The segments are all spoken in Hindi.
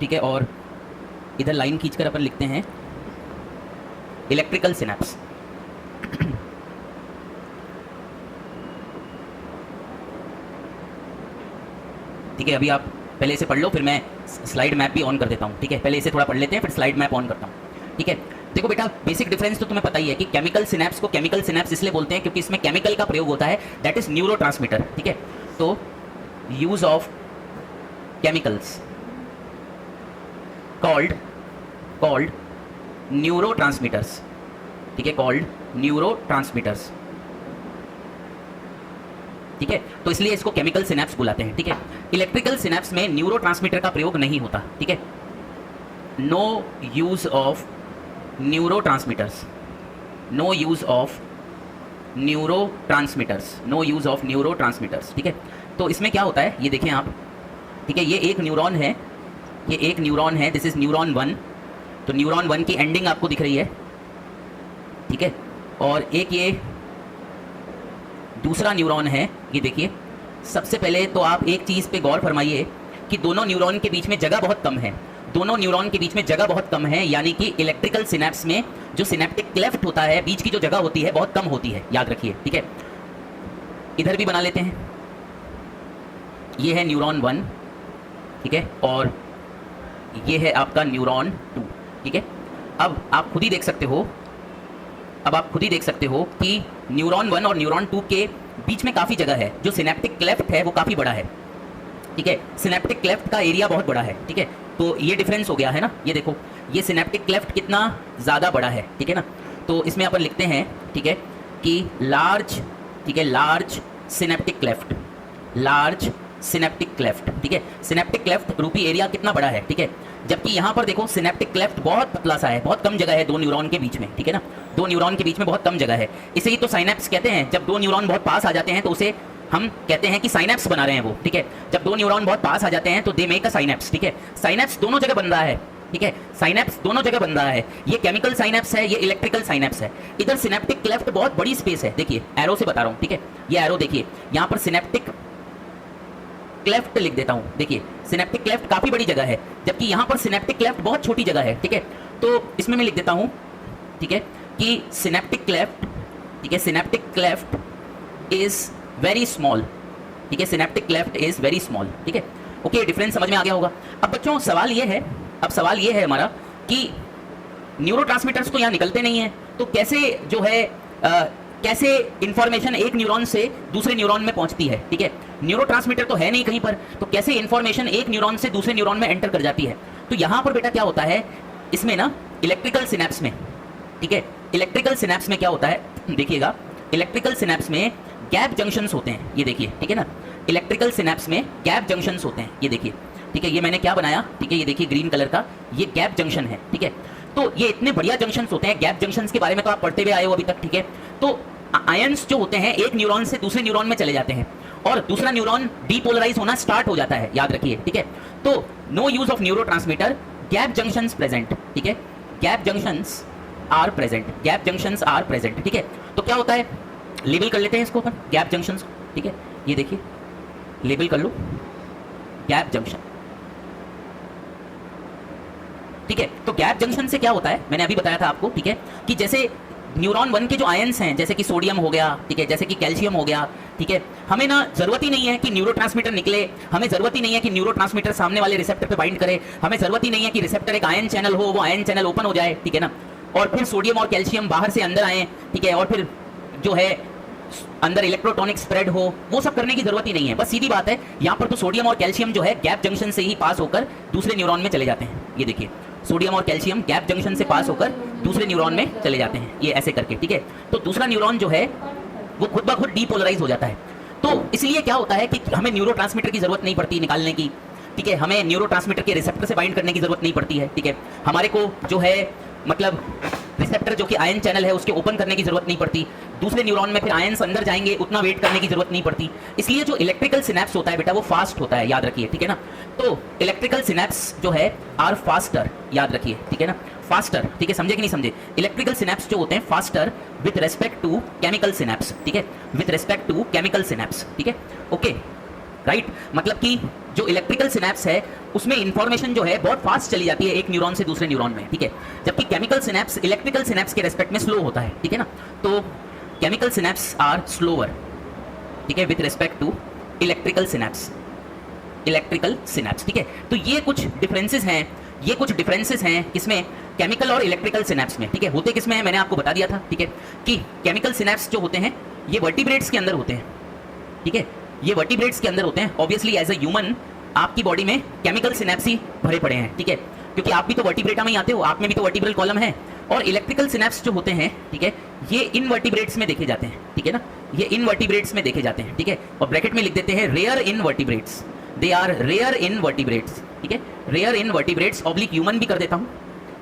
ठीक है, और इधर लाइन खींचकर अपन लिखते हैं इलेक्ट्रिकल सिनेप्स। ठीक है, अभी आप पहले इसे पढ़ लो, फिर मैं स्लाइड मैप भी ऑन कर देता हूँ। ठीक है, पहले इसे थोड़ा पढ़ लेते हैं, फिर स्लाइड मैप ऑन करता हूँ। ठीक है, देखो बेटा, बेसिक डिफरेंस तो तुम्हें पता ही है कि केमिकल सिनेप्स को केमिकल सिनेप्स इसलिए बोलते हैं क्योंकि इसमें केमिकल का प्रयोग होता है, दैट इज न्यूरोट्रांसमीटर। ठीक है, तो use of chemicals called neurotransmitters. ठीक है, कॉल्ड न्यूरोट्रांसमीटर्स। ठीक है, तो इसलिए इसको केमिकल सिनेप्स बुलाते हैं। ठीक है, इलेक्ट्रिकल सिनेप्स में न्यूरोट्रांसमीटर का प्रयोग नहीं होता। ठीक है, no use of neurotransmitters, no use of neurotransmitters, no use of neurotransmitters. ठीक है, तो इसमें क्या होता है ये देखें आप। ठीक है, ये एक न्यूरॉन है, ये एक न्यूरॉन है, दिस इज न्यूरॉन 1। तो न्यूरॉन 1 की एंडिंग आपको दिख रही है। ठीक है, और एक ये दूसरा न्यूरॉन है, ये देखिए। सबसे पहले तो आप एक चीज़ पे गौर फरमाइए कि दोनों न्यूरॉन के बीच में जगह बहुत कम है, दोनों न्यूरॉन के बीच में जगह बहुत कम है, यानी कि इलेक्ट्रिकल सिनेप्स में जो सिनेप्टिक क्लेफ्ट होता है, बीच की जो जगह होती है बहुत कम होती है, याद रखिए। ठीक है, इधर भी बना लेते हैं, ये है न्यूरॉन 1। ठीक है, और ये है आपका न्यूरॉन 2। ठीक है, अब आप खुद ही देख सकते हो, अब आप खुद ही देख सकते हो कि न्यूरॉन 1 और न्यूरॉन 2 के बीच में काफ़ी जगह है, जो सिनेप्टिक क्लेफ्ट है वो काफ़ी बड़ा है। ठीक है, सिनेप्टिक क्लेफ्ट का एरिया बहुत बड़ा है। ठीक है, तो ये डिफरेंस हो गया है ना, ये देखो, ये सिनेप्टिक क्लेफ्ट कितना ज़्यादा बड़ा है। ठीक है ना, तो इसमें अपन लिखते हैं, ठीक है, कि लार्ज, ठीक है, large synaptic cleft, large synaptic cleft. ठीक है, सिनेप्टिक क्लेफ्ट रूपी एरिया कितना बड़ा है। ठीक है, जबकि यहाँ पर देखो सिनेप्टिक क्लेफ्ट बहुत पतला सा है, बहुत कम जगह है दो न्यूरॉन के बीच में। ठीक है ना, दो न्यूरॉन के बीच में बहुत कम जगह है, इसे ही तो साइनेप्स कहते हैं। जब दो न्यूरॉन बहुत पास आ जाते हैं तो उसे हम कहते हैं कि साइनेप्स बना रहे हैं वो। ठीक है, जब दो न्यूरॉन बहुत पास आ जाते हैं तो दे मेक अ साइनेप्स। ठीक है, साइनेप्स दोनों जगह बन रहा है। ठीक है, साइनेप्स दोनों जगह बन रहा है, ये केमिकल साइनेप्स है, ये इलेक्ट्रिकल साइनेप्स है। इधर सिनेप्टिक क्लेफ्ट बहुत बड़ी स्पेस है, देखिए एरो से बता रहा हूँ। ठीक है, ये एरो देखिए, यहाँ पर सिनेप्टिक क्लेफ्ट लिख देता हूँ, देखिए सिनेप्टिक क्लेफ्ट काफी बड़ी जगह है, जबकि यहाँ पर सिनेप्टिक क्लेफ्ट बहुत छोटी जगह है। ठीक है, तो इसमें मैं लिख देता हूँ, ठीक है, कि सिनेप्टिक क्लेफ्ट, ठीक है, synaptic cleft is very small. ठीक है, synaptic cleft is very small. ठीक है, ओके, डिफरेंस समझ में आ गया होगा। अब बच्चों सवाल ये है, अब सवाल ये है हमारा कि न्यूरोट्रांसमीटर्स तो यहाँ निकलते नहीं है, तो कैसे जो है कैसे इंफॉर्मेशन एक न्यूरॉन से दूसरे न्यूरॉन में पहुंचती है। ठीक है, न्यूरोट्रांसमीटर तो है नहीं कहीं पर, तो कैसे इंफॉर्मेशन एक न्यूरॉन से दूसरे न्यूरॉन में एंटर कर जाती है। तो यहाँ पर बेटा क्या होता है, इसमें ना इलेक्ट्रिकल सिनेप्स में, ठीक है, इलेक्ट्रिकल सिनेप्स में क्या होता है, देखिएगा, इलेक्ट्रिकल सिनेप्स में गैप जंक्शंस होते हैं, ये देखिए। ठीक है ना, इलेक्ट्रिकल सिनेप्स में गैप जंक्शंस होते हैं, ये देखिए। ठीक है, ये मैंने क्या बनाया, ठीक है, ये देखिए ग्रीन कलर का, ये गैप जंक्शन है। ठीक है, तो ये इतने बढ़िया जंक्शंस होते हैं, गैप जंक्शंस के बारे में तो आप पढ़ते हुए आए हो अभी तक। ठीक है, तो आयंस जो होते हैं एक न्यूरॉन से दूसरे न्यूरॉन में चले जाते हैं और दूसरा न्यूरॉन डीपोलराइज होना स्टार्ट हो जाता है, याद रखिए। ठीक है, तो no use of neurotransmitter, gap junctions present. ठीक है, gap junctions are present, gap junctions are present. ठीक है, तो क्या होता है, लेबल कर लेते हैं इसको अपन, गैप जंक्शंस। ठीक है, ये देखिए, लेबल कर लो, गैप जंक्शन। ठीक है, तो गैप जंक्शन से क्या होता है, मैंने अभी बताया था आपको। ठीक है, कि जैसे न्यूरॉन 1 के जो आयंस हैं, जैसे कि सोडियम हो गया, ठीक है, जैसे कि कैल्शियम हो गया, ठीक है, हमें ना जरूरत ही नहीं है कि न्यूरोट्रांसमीटर निकले, हमें जरूरत ही नहीं है कि न्यूरोट्रांसमीटर सामने वाले रिसेप्टर पे बाइंड करे, हमें जरूरत ही नहीं है कि रिसेप्टर एक आयन चैनल हो, वो आयन चैनल ओपन हो जाए। ठीक है ना, और फिर सोडियम और कैल्शियम बाहर से अंदर आए। ठीक है, और फिर जो है अंदर इलेक्ट्रोटॉनिक स्प्रेड हो, वो सब करने की जरूरत ही नहीं है। बस सीधी बात है, यहाँ पर तो सोडियम और कैल्शियम जो है गैप जंक्शन से ही पास होकर दूसरे न्यूरॉन में चले जाते हैं। ये देखिए, सोडियम और कैल्शियम गैप जंक्शन से पास होकर दूसरे न्यूरॉन में चले जाते हैं, ये ऐसे करके। ठीक है, तो दूसरा न्यूरॉन जो है वो खुद ब खुद डीपोलराइज हो जाता है। तो इसलिए क्या होता है कि हमें न्यूरोट्रांसमीटर की जरूरत नहीं पड़ती निकालने की। ठीक है, हमें न्यूरोट्रांसमीटर के रिसेप्टर से बाइंड करने की जरूरत नहीं पड़ती है। ठीक है, हमारे को जो है मतलब रिसेप्टर जो कि आयन चैनल है उसके ओपन करने की जरूरत नहीं पड़ती, दूसरे न्यूरॉन में फिर आयंस अंदर जाएंगे, उतना वेट करने की जरूरत नहीं पड़ती। इसलिए जो इलेक्ट्रिकल सिनेप्स होता है बेटा वो फास्ट होता है, याद रखिए। ठीक है ना, तो इलेक्ट्रिकल सिनेप्स जो है आर फास्टर, याद रखिए। ठीक है ना, फास्टर। ठीक है, समझे कि नहीं समझे, इलेक्ट्रिकल सिनेप्स जो होते हैं faster with respect to chemical synapse. ठीक है, with respect to chemical synapse. ठीक है, ओके, राइट। मतलब कि जो इलेक्ट्रिकल सिनेप्स है उसमें इंफॉर्मेशन जो है बहुत फास्ट चली जाती है एक न्यूरॉन से दूसरे न्यूरॉन में, ठीक है। जबकि केमिकल सिनेप्स इलेक्ट्रिकल सिनेप्स के रेस्पेक्ट में स्लो होता है, ठीक है ना। तो केमिकल सिनेप्स आर स्लोअर, ठीक है, with respect to electrical synapse, electrical synapse, ठीक है। तो ये कुछ डिफरेंसेस हैं, ये कुछ डिफरेंसेस हैं किसमें, केमिकल और इलेक्ट्रिकल सिनेप्स में, ठीक है। होते किसमें है मैंने आपको बता दिया था, ठीक है, कि केमिकल सिनेप्स जो होते हैं ये वर्टिब्रेट्स के अंदर होते हैं, ठीक है, ये वर्टिब्रेट्स के अंदर होते हैं। ऑब्वियसली एज अ ह्यूमन आपकी बॉडी में केमिकल सिनेप्स ही भरे पड़े हैं, ठीक है, क्योंकि आप भी तो वर्टिब्रेटा में ही आते हो, आप में भी तो वर्टिब्रल कॉलम है। और इलेक्ट्रिकल सिनेप्स जो होते हैं, ठीक है, ये इनवर्टिब्रेट्स में देखे जाते हैं, ठीक है ना, ये इनवर्टिब्रेट्स में देखे जाते हैं, ठीक है। और ब्रैकेट में लिख देते हैं rare invertebrates, they are rare invertebrates, ठीक है, रेयर इनवर्टिब्रेट्स ऑब्लिक ह्यूमन भी कर देता हूँ,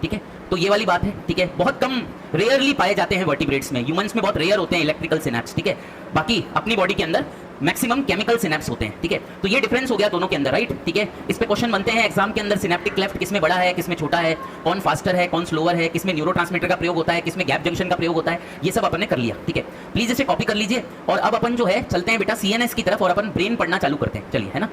ठीक है। तो ये वाली बात है, ठीक है, बहुत कम रेयरली पाए जाते हैं वर्टिब्रेट्स में, ह्यूमंस में बहुत रेयर होते हैं इलेक्ट्रिकल सिनेप्स, ठीक है। बाकी अपनी बॉडी के अंदर मैक्सिमम केमिकल सिनेप्स होते हैं, ठीक है। तो ये डिफरेंस हो गया दोनों के अंदर, राइट, ठीक है। इस पे क्वेश्चन बनते हैं एग्जाम के अंदर, सिनेप्टिक क्लेफ्ट किसमें बड़ा है, किसमें छोटा है, कौन फास्टर है, कौन स्लोअर है, किसमें न्यूरोट्रांसमीटर का प्रयोग होता है, किसमें गैप जंक्शन का प्रयोग होता है, ये सब अपन ने कर लिया, ठीक है। प्लीज इसे कॉपी कर लीजिए और अब अपन जो है चलते हैं बेटा CNS की तरफ और अपन ब्रेन पढ़ना चालू करते हैं, चलिए, है ना।